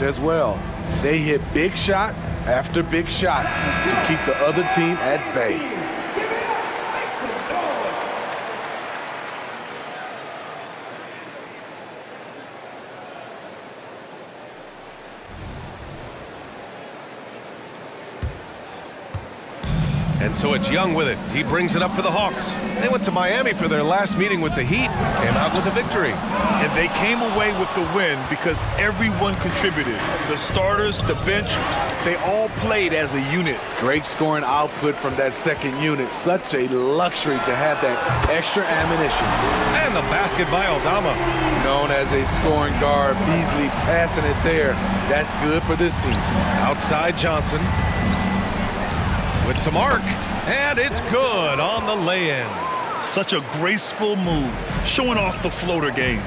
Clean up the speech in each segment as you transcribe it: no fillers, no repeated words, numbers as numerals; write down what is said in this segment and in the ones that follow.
as well. They hit big shot after big shot to keep the other team at bay. And so it's Young with it. He brings it up for the Hawks. They went to Miami for their last meeting with the Heat, came out with a victory. And they came away with the win because everyone contributed. The starters, the bench, they all played as a unit. Great scoring output from that second unit. Such a luxury to have that extra ammunition. And the basket by Aldama. Known as a scoring guard, Beasley passing it there. That's good for this team. Outside Johnson. With some arc, and it's good on the lay-in. Such a graceful move, showing off the floater game.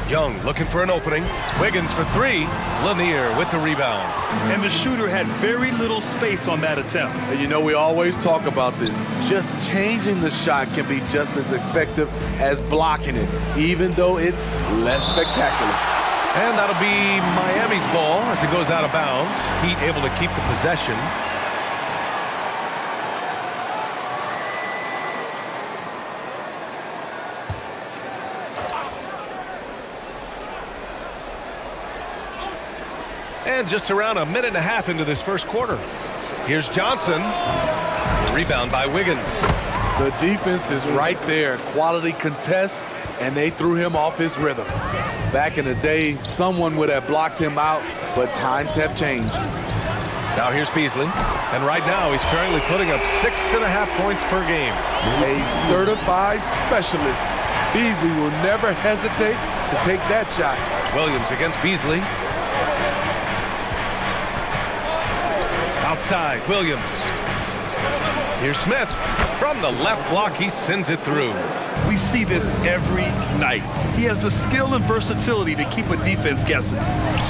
Young looking for an opening. Wiggins for three. Lanier with the rebound. And the shooter had very little space on that attempt. And you know, we always talk about this. Just changing the shot can be just as effective as blocking it, even though it's less spectacular. And that'll be Miami's ball as it goes out of bounds. Heat able to keep the possession. And just around a minute and a half into this first quarter. Here's Johnson. The rebound by Wiggins. The defense is right there. Quality contest, and they threw him off his rhythm. Back in the day, someone would have blocked him out, but times have changed. Now here's Beasley, and right now he's currently putting up 6.5 points per game. A certified specialist. Beasley will never hesitate to take that shot. Williams against Beasley. Outside, Williams. Here's Smith. From the left block, he sends it through. We see this every night. He has the skill and versatility to keep a defense guessing.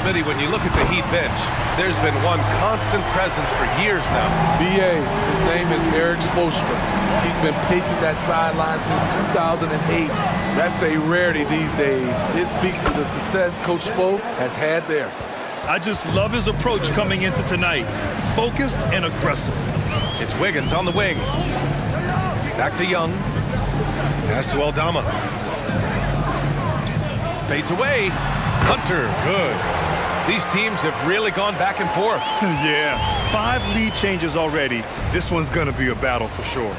Smitty, when you look at the Heat bench, there's been one constant presence for years now. BA, his name is Eric Spoelstra. He's been pacing that sideline since 2008. That's a rarity these days. It speaks to the success Coach Spo has had there. I just love his approach coming into tonight. Focused and aggressive. It's Wiggins on the wing. Back to Young. Pass to Aldama. Fades away. Hunter, good. These teams have really gone back and forth. Yeah, 5 lead changes already. This one's gonna be a battle for sure.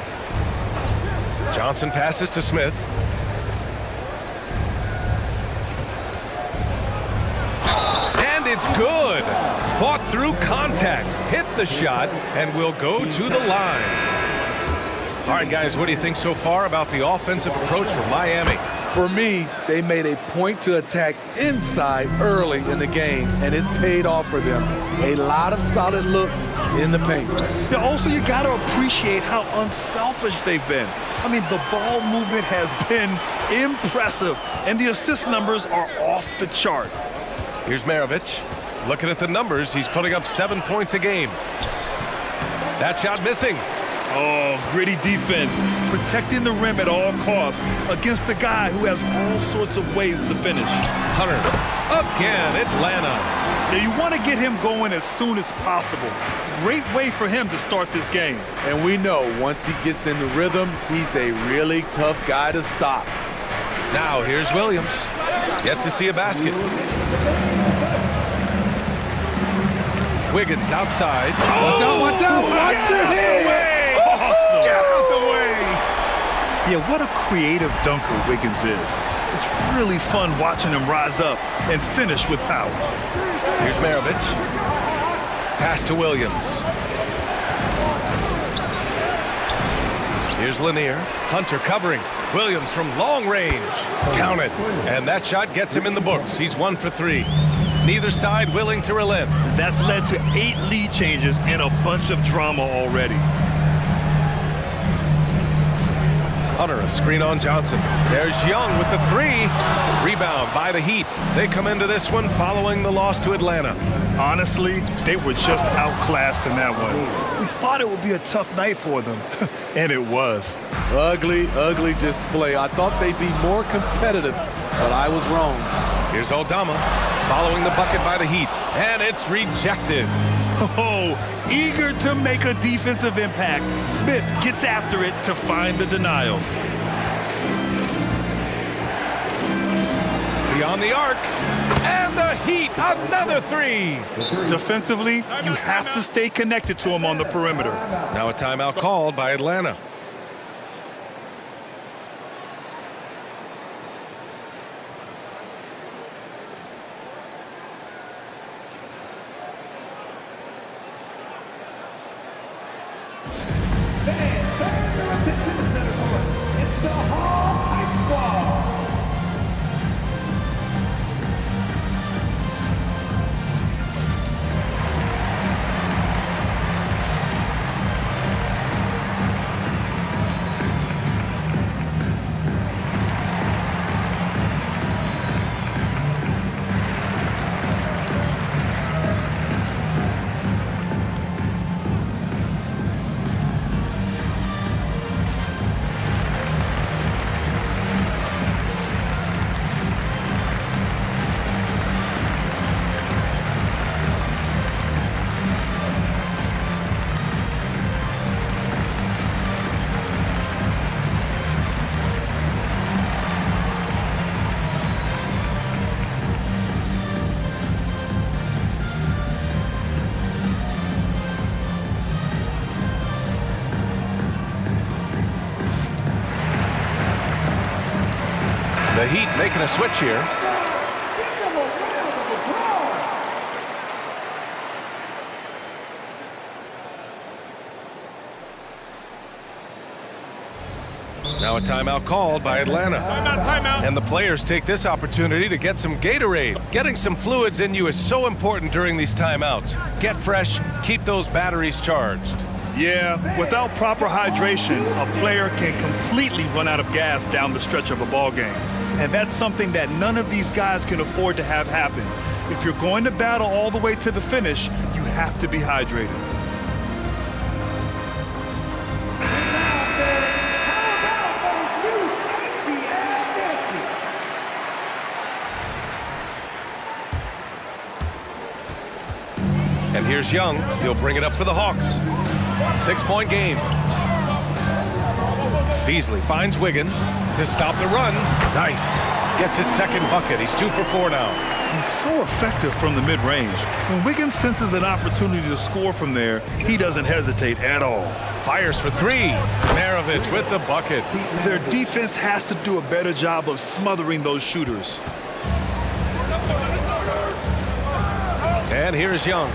Johnson passes to Smith. And it's good. Fought through contact, hit the shot, and will go to the line. All right, guys, what do you think so far about the offensive approach from Miami? For me, they made a point to attack inside early in the game, and it's paid off for them. A lot of solid looks in the paint. Yeah, also, you got to appreciate how unselfish they've been. I mean, the ball movement has been impressive, and the assist numbers are off the chart. Here's Maravich. Looking at the numbers, he's putting up 7 points a game. That shot missing. Oh, gritty defense, protecting the rim at all costs against a guy who has all sorts of ways to finish. Hunter, again, Atlanta. Now, you want to get him going as soon as possible. Great way for him to start this game. And we know once he gets in the rhythm, he's a really tough guy to stop. Now here's Williams. Yet to see a basket. Wiggins outside. Watch out, watch out, watch your head! Awesome. Get out the way! Yeah, what a creative dunker Wiggins is. It's really fun watching him rise up and finish with power. Here's Maravich. Pass to Williams. Here's Lanier. Hunter covering. Williams from long range. Count it. And that shot gets him in the books. He's 1 for 3. Neither side willing to relent. That's led to 8 lead changes and a bunch of drama already. Hunter, a screen on Johnson. There's Young with the 3. Rebound by the Heat. They come into this one following the loss to Atlanta. Honestly, they were just outclassed in that one. We thought it would be a tough night for them, and it was. Ugly, ugly display. I thought they'd be more competitive, but I was wrong. Here's Aldama following the bucket by the Heat, and it's rejected. Oh, eager to make a defensive impact, Smith gets after it to find the denial. Beyond the arc, and the Heat, another three. Defensively, you have to stay connected to him on the perimeter. Now a timeout called by Atlanta. The Heat making a switch here. Now a timeout called by Atlanta. Timeout. And the players take this opportunity to get some Gatorade. Getting some fluids in you is so important during these timeouts. Get fresh, keep those batteries charged. Yeah, without proper hydration, a player can completely run out of gas down the stretch of a ball game. And that's something that none of these guys can afford to have happen. If you're going to battle all the way to the finish, you have to be hydrated. And here's Young. He'll bring it up for the Hawks. 6-point game. Beasley finds Wiggins to stop the run. Nice. Gets his second bucket. He's 2 for 4 now. He's so effective from the mid-range. When Wiggins senses an opportunity to score from there, he doesn't hesitate at all. Fires for 3. Maravich with the bucket. Their defense has to do a better job of smothering those shooters. And here's Young.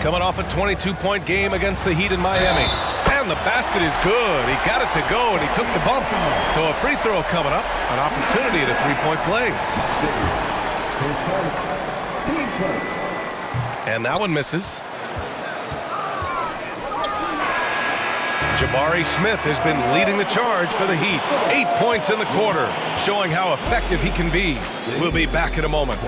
Coming off a 22-point game against the Heat in Miami. And the basket is good. He got it to go, and he took the bump. So a free throw coming up. An opportunity at a 3-point play. And that one misses. Jabari Smith has been leading the charge for the Heat. 8 points in the quarter, showing how effective he can be. We'll be back in a moment.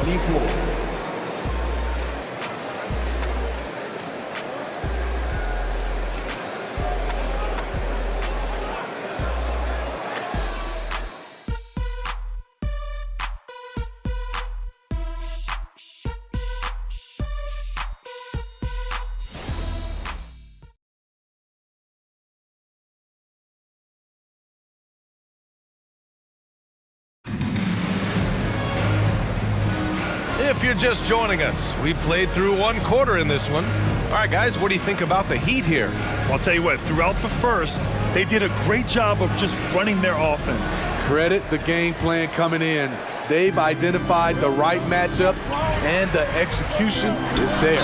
If you're just joining us, we played through 1 quarter in this one. All right, guys, what do you think about the Heat here? Well, I'll tell you what, throughout the first, they did a great job of just running their offense. Credit the game plan coming in. They've identified the right matchups, and the execution is there.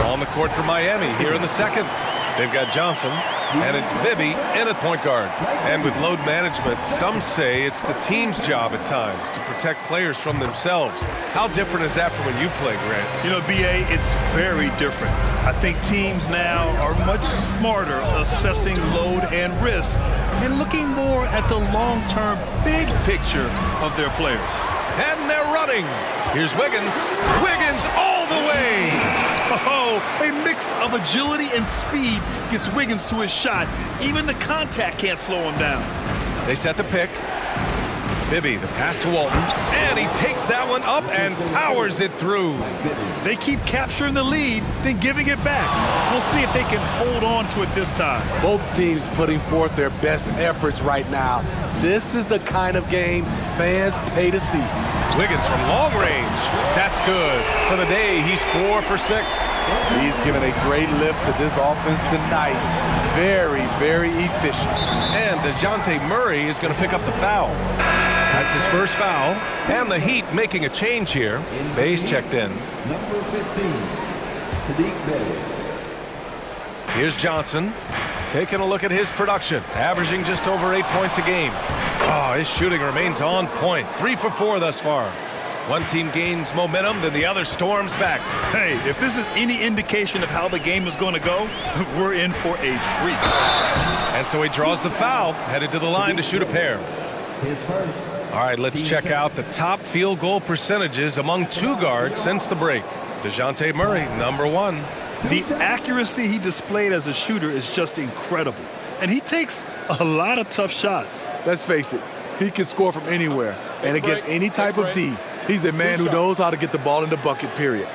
On the court for Miami here in the second. They've got Johnson, and it's Bibby in at point guard. And with load management, some say it's the team's job at times to protect players from themselves. How different is that from when you play, Grant? You know, B.A., it's very different. I think teams now are much smarter assessing load and risk and looking more at the long-term big picture of their players. And they're running. Here's Wiggins. Wiggins all the way. Oh, a mix of agility and speed gets Wiggins to his shot. Even the contact can't slow him down. They set the pick. Bibby, the pass to Walton, and he takes that one up and powers it through. They keep capturing the lead, then giving it back. We'll see if they can hold on to it this time. Both teams putting forth their best efforts right now. This is the kind of game fans pay to see. Wiggins from long range. That's good. For the day, he's 4 for 6. He's given a great lift to this offense tonight. Very, very efficient. And DeJounte Murray is going to pick up the foul. That's his first foul. And the Heat making a change here. Bay's checked in. Number 15, Sadiq Bey. Here's Johnson. Taking a look at his production, averaging just over 8 points a game. Oh, his shooting remains on point. 3 for 4 thus far. One team gains momentum, then the other storms back. Hey, if this is any indication of how the game is going to go, we're in for a treat. And so he draws the foul, headed to the line to shoot a pair. His first. All right, let's check out the top field goal percentages among 2 guards since the break. DeJounte Murray, number 1. The accuracy he displayed as a shooter is just incredible. And he takes a lot of tough shots. Let's face it, he can score from anywhere and against any type of D. He's a man who knows how to get the ball in the bucket, period.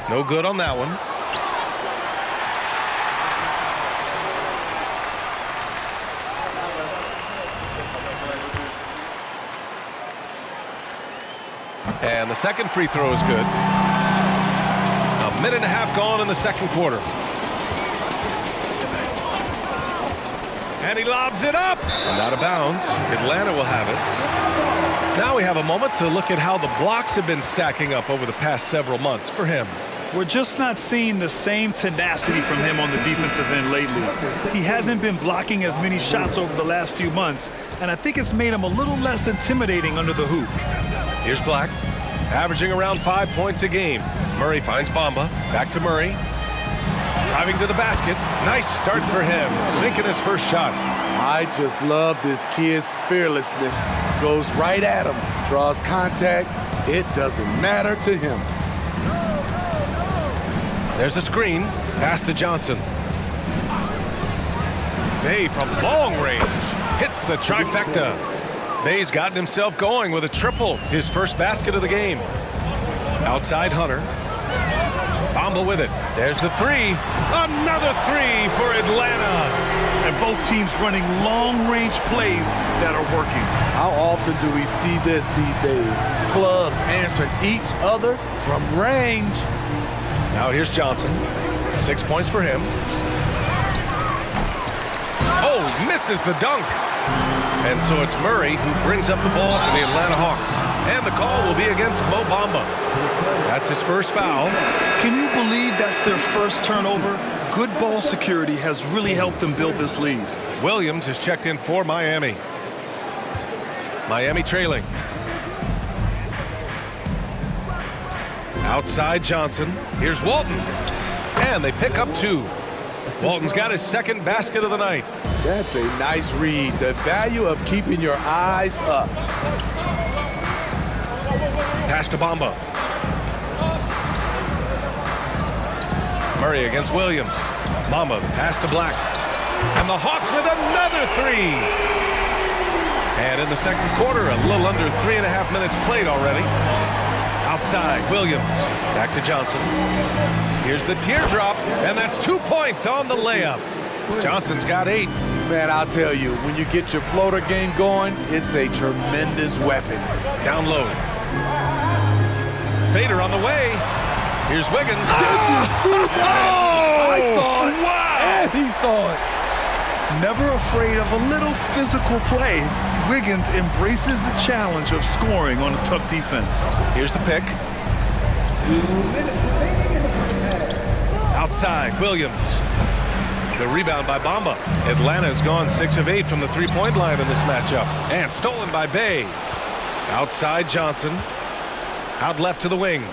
No good on that one. And the second free throw is good. A minute and a half gone in the second quarter. And he lobs it up. And out of bounds. Atlanta will have it. Now we have a moment to look at how the blocks have been stacking up over the past several months for him. We're just not seeing the same tenacity from him on the defensive end lately. He hasn't been blocking as many shots over the last few months, and I think it's made him a little less intimidating under the hoop. Here's Black, averaging around 5 points a game. Murray finds Bamba. Back to Murray. Driving to the basket. Nice start for him. Sinking his first shot. I just love this kid's fearlessness. Goes right at him, draws contact. It doesn't matter to him. There's a screen. Pass to Johnson. Bey from long range hits the trifecta. Bey's gotten himself going with a triple, his first basket of the game. Outside Hunter. Bamba with it. There's the three. Another three for Atlanta. And both teams running long-range plays that are working. How often do we see this these days? Clubs answering each other from range. Now here's Johnson. 6 points for him. Oh, misses the dunk. And so it's Murray who brings up the ball for the Atlanta Hawks. And the call will be against Mo Bamba. That's his first foul. Can you believe that's their first turnover? Good ball security has really helped them build this lead. Williams has checked in for Miami. Miami trailing. Outside Johnson. Here's Walton. And they pick up 2. Walton's got his second basket of the night. That's a nice read. The value of keeping your eyes up. Pass to Bamba. Murray against Williams. Bamba, the pass to Black. And the Hawks with another 3. And in the second quarter, a little under 3.5 minutes played already. Outside, Williams. Back to Johnson. Here's the teardrop, and that's 2 points on the layup. Johnson's got 8. Man, I'll tell you, when you get your floater game going, it's a tremendous weapon. Down low. Fader on the way. Here's Wiggins. I saw it. Wow! And he saw it. Never afraid of a little physical play, Wiggins embraces the challenge of scoring on a tough defense. Here's the pick. 2 minutes remaining in the first half. Outside, Williams. The rebound by Bamba. Atlanta's gone 6 of 8 from the three-point line in this matchup. And stolen by Bey. Outside Johnson. Out left to the wing.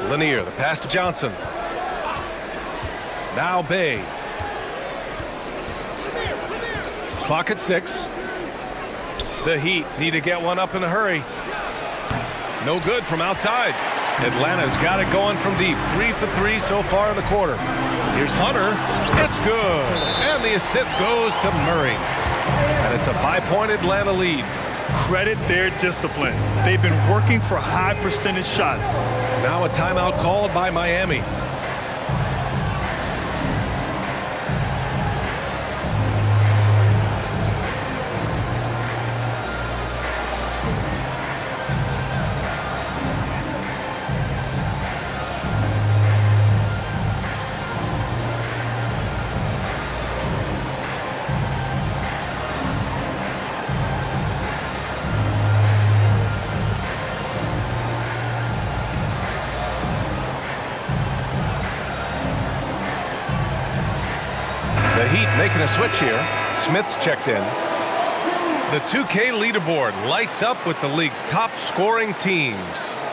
Lanier, the pass to Johnson. Now Bey. Clock at 6. The Heat need to get one up in a hurry. No good from outside. Atlanta's got it going from deep. 3 for 3 so far in the quarter. Here's Hunter. It's good. And the assist goes to Murray. And it's a 5-point Atlanta lead. Credit their discipline. They've been working for high percentage shots. Now a timeout called by Miami. The Heat making a switch here. Smith's checked in. The 2K leaderboard lights up with the league's top scoring teams.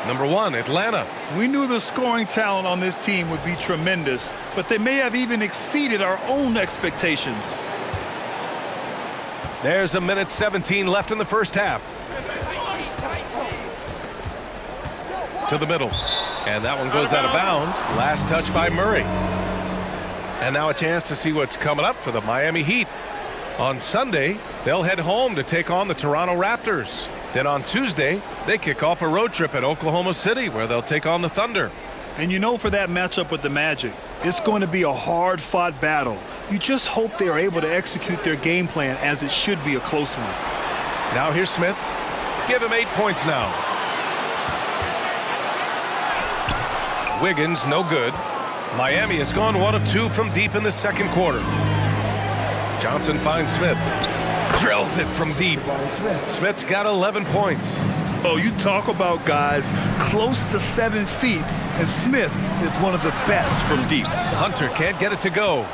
Number 1, Atlanta. We knew the scoring talent on this team would be tremendous, but they may have even exceeded our own expectations. There's a minute 17 left in the first half. To the middle. And that one goes out of bounds. Last touch by Murray. And now a chance to see what's coming up for the Miami Heat. On Sunday, they'll head home to take on the Toronto Raptors. Then on Tuesday, they kick off a road trip at Oklahoma City where they'll take on the Thunder. And you know, for that matchup with the Magic, it's going to be a hard-fought battle. You just hope they are able to execute their game plan, as it should be a close one. Now here's Smith. Give him 8 points now. Wiggins, no good. Miami has gone 1 of 2 from deep in the second quarter. Johnson finds Smith. Drills it from deep. Smith's got 11 points. Oh, you talk about guys close to 7 feet, and Smith is one of the best from deep. Hunter can't get it to go.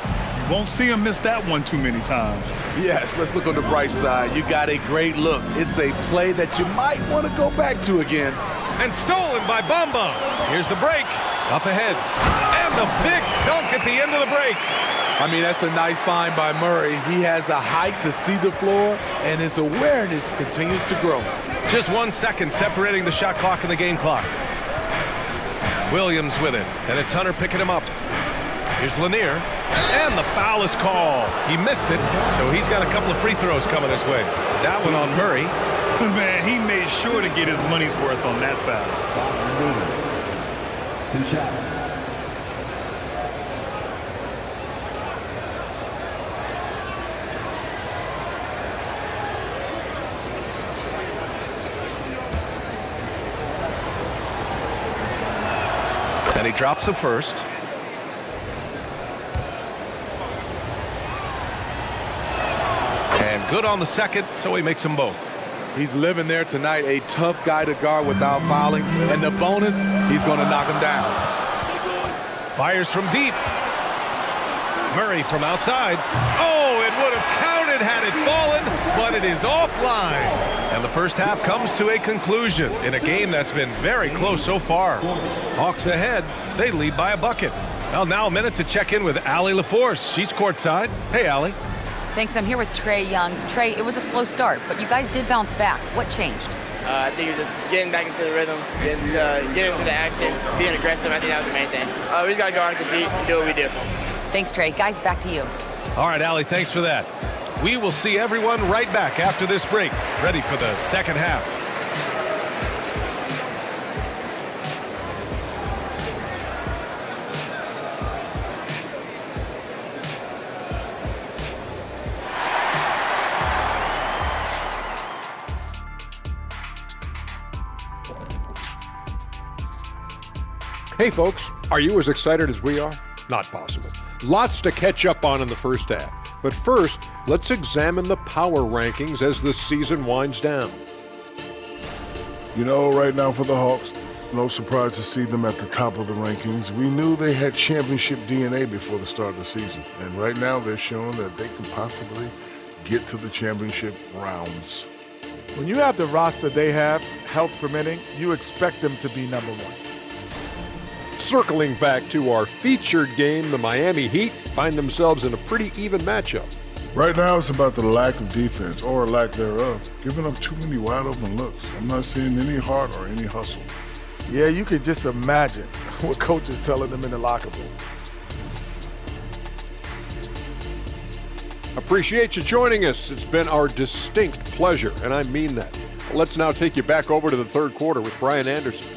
You won't see him miss that one too many times. Yes, let's look on the bright side. You got a great look. It's a play that you might want to go back to again. And stolen by Bamba. Here's the break. Up ahead. And the big dunk at the end of the break. I mean, that's a nice find by Murray. He has the height to see the floor, and his awareness continues to grow. Just 1 second separating the shot clock and the game clock. Williams with it, and it's Hunter picking him up. Here's Lanier, and the foul is called. He missed it, so he's got a couple of free throws coming his way. That one on Murray. Man, he made sure to get his money's worth on that foul. 2 shots. And he drops the first. And good on the second, so he makes them both. He's living there tonight, a tough guy to guard without fouling. And the bonus, he's going to knock him down. Fires from deep. Murray from outside. Oh, it would have counted had it fallen, but it is offline. And the first half comes to a conclusion in a game that's been very close so far. Hawks ahead. They lead by a bucket. Well, now a minute to check in with Allie LaForce. She's courtside. Hey, Allie. Thanks. I'm here with Trae Young. Trae, it was a slow start, but you guys did bounce back. What changed? I think it's just getting back into the rhythm, getting into the action, being aggressive. I think that was the main thing. We just got to go out and compete and do what we do. Thanks, Trae. Guys, back to you. All right, Allie, thanks for that. We will see everyone right back after this break, ready for the second half. Hey folks, are you as excited as we are? Not possible. Lots to catch up on in the first half. But first, let's examine the power rankings as the season winds down. You know, right now for the Hawks, no surprise to see them at the top of the rankings. We knew they had championship DNA before the start of the season. And right now they're showing that they can possibly get to the championship rounds. When you have the roster they have, health permitting, you expect them to be number 1. Circling back to our featured game, the Miami Heat find themselves in a pretty even matchup. Right now, it's about the lack of defense, or lack thereof, giving up too many wide open looks. I'm not seeing any heart or any hustle. Yeah, you could just imagine what coach is telling them in the locker room. Appreciate you joining us. It's been our distinct pleasure, and I mean that. Let's now take you back over to the third quarter with Brian Anderson.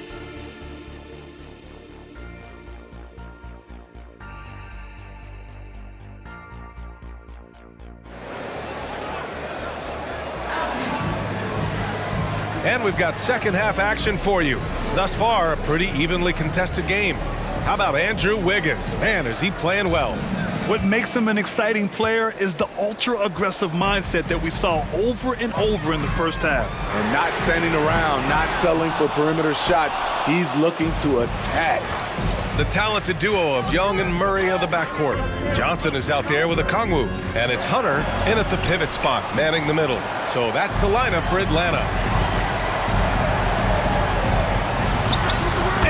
And we've got second half action for you. Thus far, a pretty evenly contested game. How about Andrew Wiggins? Man, is he playing well. What makes him an exciting player is the ultra-aggressive mindset that we saw over and over in the first half. And not standing around, not settling for perimeter shots. He's looking to attack. The talented duo of Young and Murray of the backcourt. Johnson is out there with a Kongwu, and it's Hunter in at the pivot spot, manning the middle. So that's the lineup for Atlanta.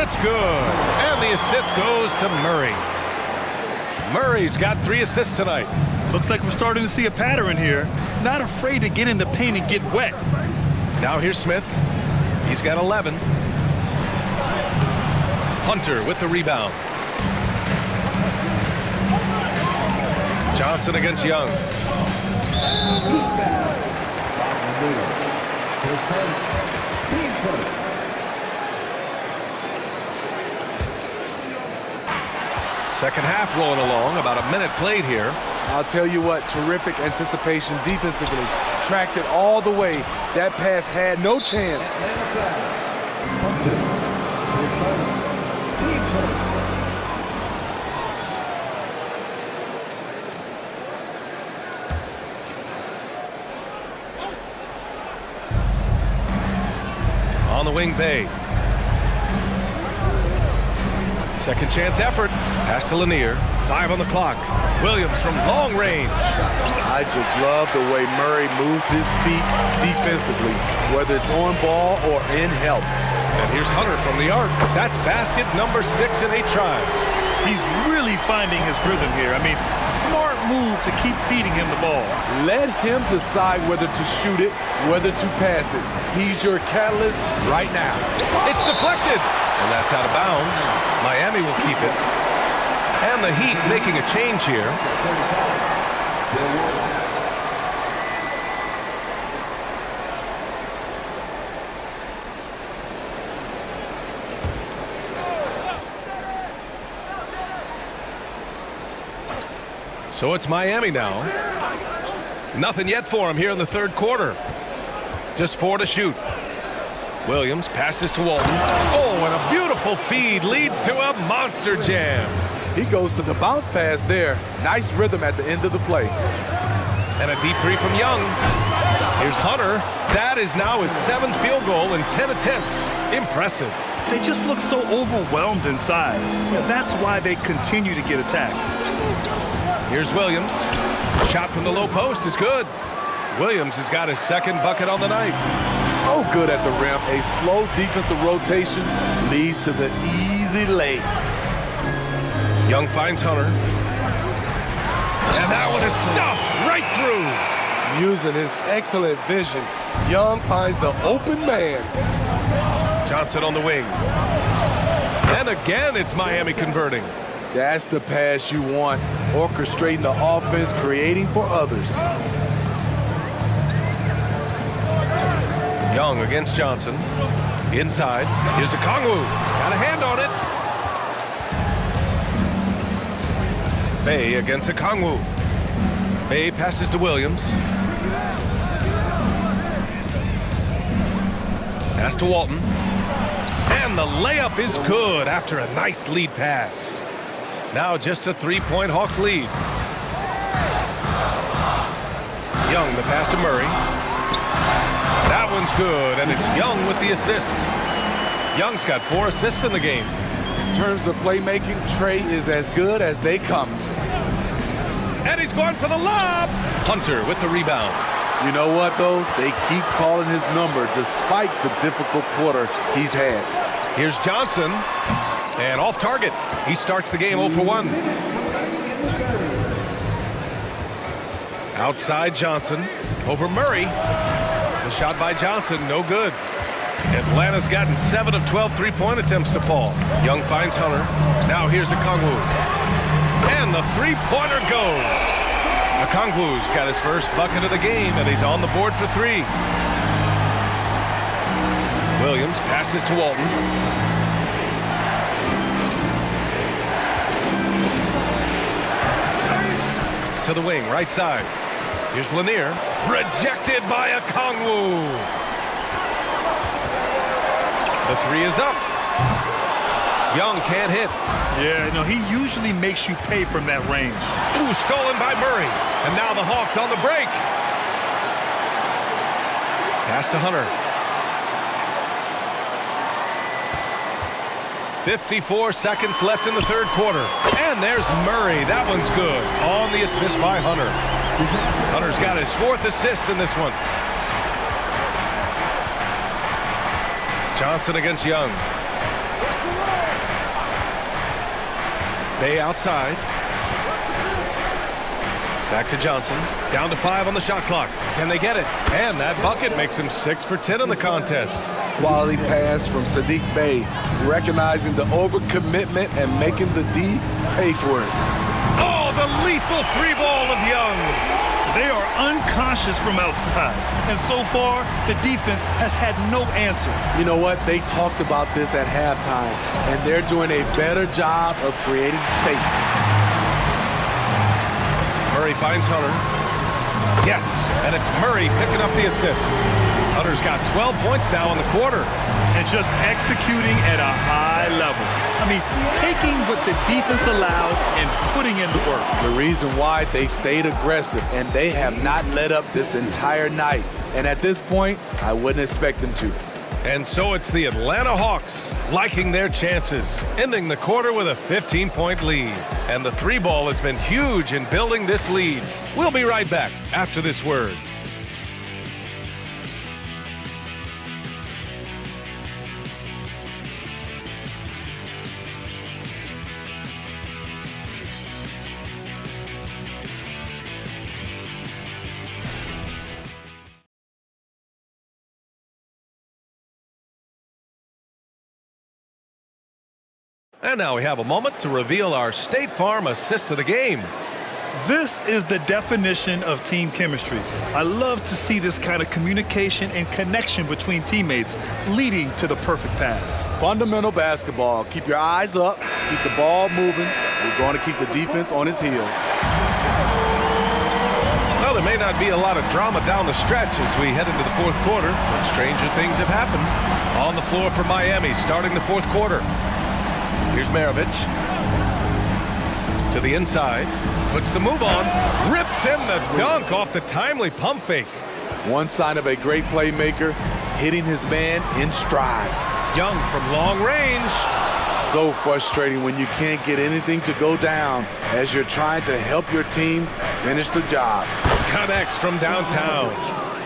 It's good, and the assist goes to Murray. Murray's got 3 assists tonight. Looks like we're starting to see a pattern here. Not afraid to get in the paint and get wet. Now here's Smith. He's got 11. Hunter with the rebound. Johnson against Young. Second half rolling along, about a minute played here. I'll tell you what, terrific anticipation defensively. Tracked it all the way. That pass had no chance. On the wing, Bay. Second chance effort. Pass to Lanier. 5 on the clock. Williams from long range. I just love the way Murray moves his feet defensively, whether it's on ball or in help. And here's Hunter from the arc. That's basket number 6 in 8 tries. He's really finding his rhythm here. I mean, smart move to keep feeding him the ball. Let him decide whether to shoot it, whether to pass it. He's your catalyst right now. It's deflected. And that's out of bounds. Miami will keep it. And the Heat making a change here. So it's Miami now. Nothing yet for him here in the third quarter. Just 4 to shoot. Williams passes to Walton. Oh, and a beautiful feed leads to a monster jam. He goes to the bounce pass there. Nice rhythm at the end of the play. And a deep 3 from Young. Here's Hunter. That is now his 7th field goal in 10 attempts. Impressive. They just look so overwhelmed inside. Yeah, that's why they continue to get attacked. Here's Williams. Shot from the low post is good. Williams has got his 2nd bucket on the night. So good at the rim. A slow defensive rotation leads to the easy lay. Young finds Hunter. And that one is stuffed right through. Using his excellent vision, Young finds the open man. Johnson on the wing. And again, it's Miami converting. That's the pass you want. Orchestrating the offense, creating for others. Young against Johnson. Inside. Here's a Kongwu. Got a hand on it. Bay against a Kongwu. Bay passes to Williams. Pass to Walton. And the layup is good after a nice lead pass. Now just a 3-point Hawks lead. Young, the pass to Murray. That one's good, and it's Young with the assist. Young's got 4 assists in the game. In terms of playmaking, Trey is as good as they come. And he's going for the lob. Hunter with the rebound. You know what, though? They keep calling his number despite the difficult quarter he's had. Here's Johnson. And off target. He starts the game 0 for 1. Outside Johnson. Over Murray. The shot by Johnson, no good. Atlanta's gotten 7 of 12 three-point attempts to fall. Young finds Hunter. Now here's Okongwu. And the three-pointer goes. Okongwu's got his first bucket of the game, and he's on the board for 3. Williams passes to Walton. To the wing, right side. Here's Lanier. Rejected by Okongwu. The 3 is up. Young can't hit. Yeah, no, he usually makes you pay from that range. Ooh, stolen by Murray. And now the Hawks on the break. Pass to Hunter. 54 seconds left in the third quarter. And there's Murray. That one's good. On the assist by Hunter. Hunter's got his 4th assist in this one. Johnson against Young. Bay outside. Back to Johnson. Down to 5 on the shot clock. Can they get it? And that bucket makes him 6 for 10 in the contest. Quality pass from Sadiq Bey, recognizing the overcommitment and making the D pay for it. Oh, the lethal 3-ball of Young. They are unconscious from outside, and so far, the defense has had no answer. You know what? They talked about this at halftime, and they're doing a better job of creating space. Murray finds Hunter. Yes, and it's Murray picking up the assist. Hunter's got 12 points now in the quarter. And just executing at a high level. I mean, taking what the defense allows and putting in the work. The reason why they've stayed aggressive, and they have not let up this entire night. And at this point, I wouldn't expect them to. And so it's the Atlanta Hawks liking their chances, ending the quarter with a 15-point lead. And the 3-ball has been huge in building this lead. We'll be right back after this word. And now we have a moment to reveal our State Farm assist of the game. This is the definition of team chemistry. I love to see this kind of communication and connection between teammates leading to the perfect pass. Fundamental basketball. Keep your eyes up, keep the ball moving. We're going to keep the defense on its heels. Well, there may not be a lot of drama down the stretch as we head into the fourth quarter, but stranger things have happened. On the floor for Miami, starting the fourth quarter. Here's Maravich. To the inside. Puts the move on. Rips in the dunk off the timely pump fake. One sign of a great playmaker, hitting his man in stride. Young from long range. So frustrating when you can't get anything to go down as you're trying to help your team finish the job. Connects from downtown.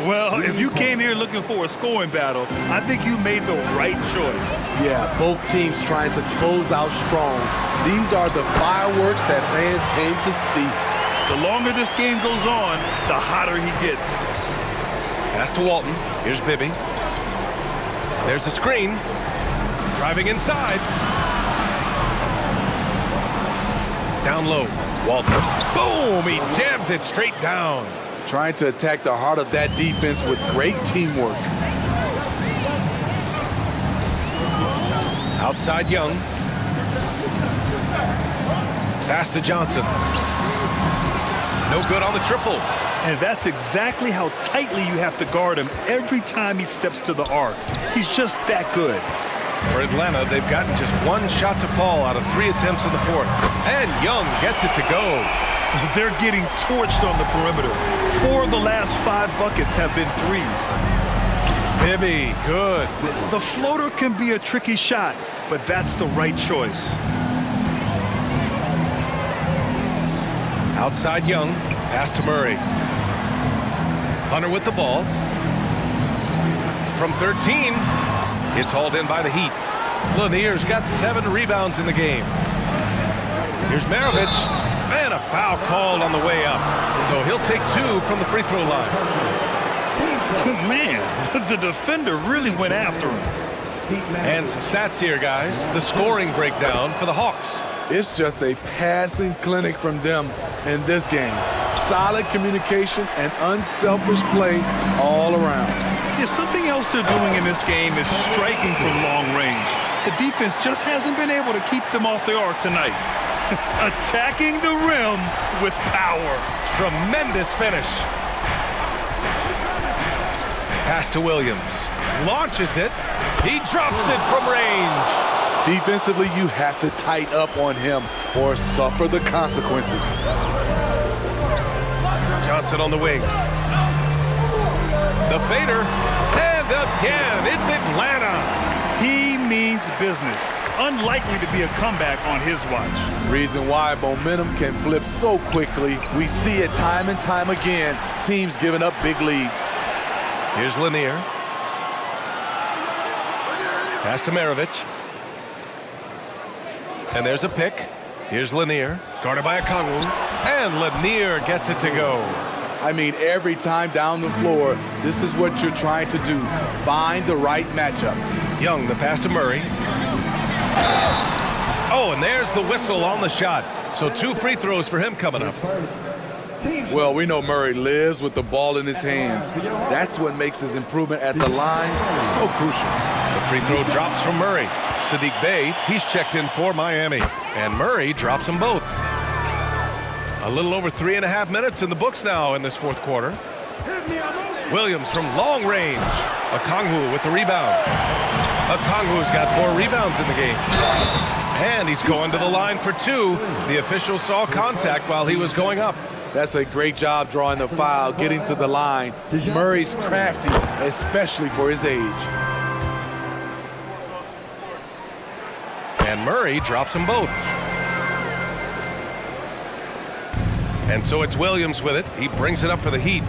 Well, if you came here looking for a scoring battle, I think you made the right choice. Yeah, both teams trying to close out strong. These are the fireworks that fans came to see. The longer this game goes on, the hotter he gets. Pass to Walton. Here's Bibby. There's a screen. Driving inside. Down low. Walton. Boom! He jams it straight down. Trying to attack the heart of that defense with great teamwork. Outside Young. Pass to Johnson. No good on the triple. And that's exactly how tightly you have to guard him every time he steps to the arc. He's just that good. For Atlanta, they've gotten just one shot to fall out of 3 attempts in the fourth. And Young gets it to go. They're getting torched on the perimeter. 4 of the last 5 buckets have been threes. Bibby, good. The floater can be a tricky shot, but that's the right choice. Outside Young, pass to Murray. Hunter with the ball. From 13, it's hauled in by the Heat. Lanier's got 7 rebounds in the game. Here's Maravich. And a foul called on the way up. So he'll take 2 from the free throw line. Man, the defender really went after him. And some stats here, guys. The scoring breakdown for the Hawks. It's just a passing clinic from them in this game. Solid communication and unselfish play all around. Yeah, something else they're doing in this game is striking from long range. The defense just hasn't been able to keep them off the arc tonight. Attacking the rim with power. Tremendous finish. Pass to Williams. Launches it. He drops it from range. Defensively, you have to tighten up on him or suffer the consequences. Johnson on the wing. The fader. And again, it's Atlanta. He means business. Unlikely to be a comeback on his watch. Reason why momentum can flip so quickly. We see it time and time again. Teams giving up big leads. Here's Lanier. Pass to Maravich. And there's a pick. Here's Lanier. Guarded by Okongwu. And Lanier gets it to go. I mean, every time down the floor, this is what you're trying to do. Find the right matchup. Young, the pass to Murray. Oh, and there's the whistle on the shot. So 2 free throws for him coming up. Well, we know Murray lives with the ball in his hands. That's what makes his improvement at the line so crucial. The free throw drops from Murray. Sadiq Bey, he's checked in for Miami. And Murray drops them both. A little over 3.5 minutes in the books now in this fourth quarter. Williams from long range. Okongwu with the rebound. Okongwu's got 4 rebounds in the game. And he's going to the line for 2. The official saw contact while he was going up. That's a great job drawing the foul, getting to the line. Murray's crafty, especially for his age. And Murray drops them both. And so it's Williams with it. He brings it up for the Heat.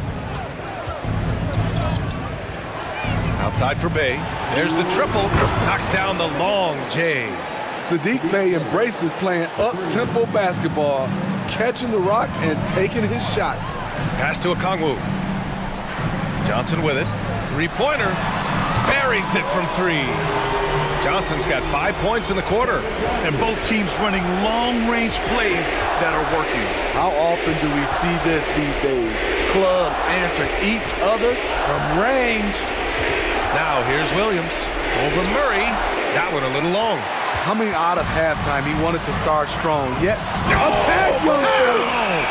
Outside for Bey. There's the triple. Knocks down the long J. Sadiq Bey embraces playing up-tempo basketball, catching the rock and taking his shots. Pass to Okongwu. Johnson with it. Three-pointer. Buries it from 3. Johnson's got 5 points in the quarter. And both teams running long-range plays that are working. How often do we see this these days? Clubs answering each other from range. Now here's Williams. Over Murray. That one a little long. Coming out of halftime, he wanted to start strong, yet attack Williams.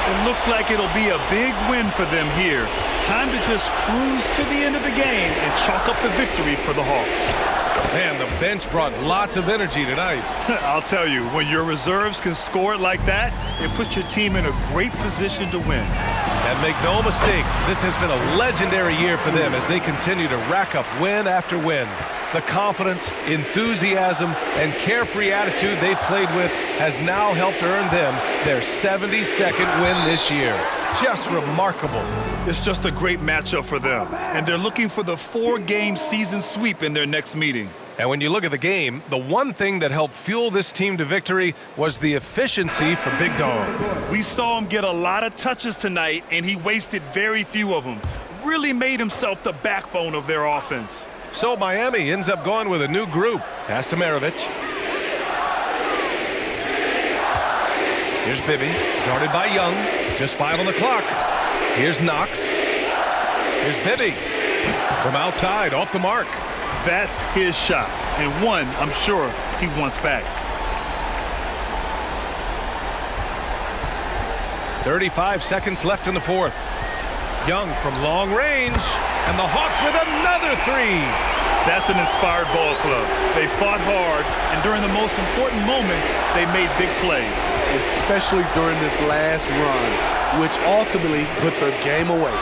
It looks like it'll be a big win for them here. Time to just cruise to the end of the game and chalk up the victory for the Hawks. Man, the bench brought lots of energy tonight. I'll tell you, when your reserves can score it like that, it puts your team in a great position to win. And make no mistake, this has been a legendary year for them as they continue to rack up win after win. The confidence, enthusiasm, and carefree attitude they played with has now helped earn them their 72nd win this year. Just remarkable. It's just a great matchup for them, and they're looking for the 4-game season sweep in their next meeting. And when you look at the game, the one thing that helped fuel this team to victory was the efficiency for Big Dog. We saw him get a lot of touches tonight, and he wasted very few of them. Really made himself the backbone of their offense. So Miami ends up going with a new group. Pass to Maravich. Here's Bibby, guarded by Young. Just 5 on the clock. Here's Knox. Here's Bibby. From outside, off the mark. That's his shot, and one I'm sure he wants back. 35 seconds left in the fourth. Young from long range, and the Hawks with another 3. That's an inspired ball club. They fought hard, and during the most important moments, they made big plays. Especially during this last run, which ultimately put their game away.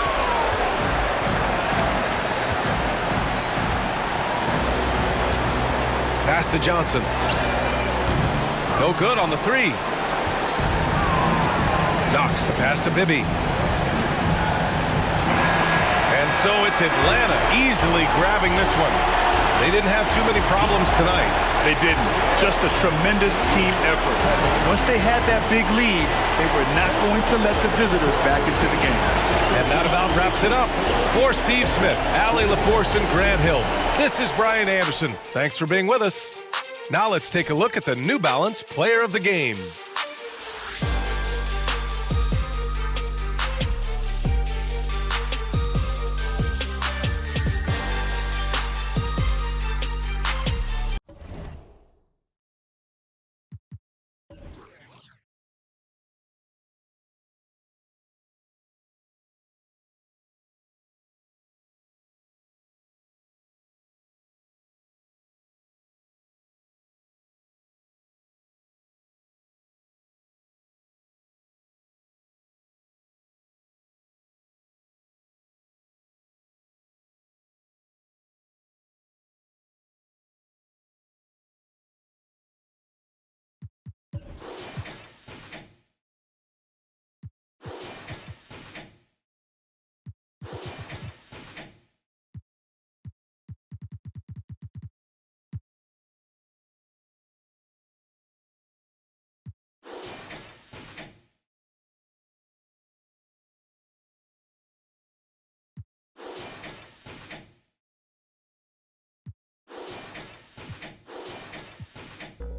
Pass to Johnson. No good on the 3. Knox the pass to Bibby. And so it's Atlanta easily grabbing this one. They didn't have too many problems tonight. They didn't. Just a tremendous team effort. Once they had that big lead, they were not going to let the visitors back into the game. And that about wraps it up. For Steve Smith, Allie LaForce, and Grant Hill, this is Brian Anderson. Thanks for being with us. Now let's take a look at the New Balance Player of the Game.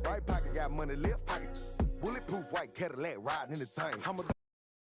Right pocket got money, left pocket bulletproof white Cadillac riding in the tank.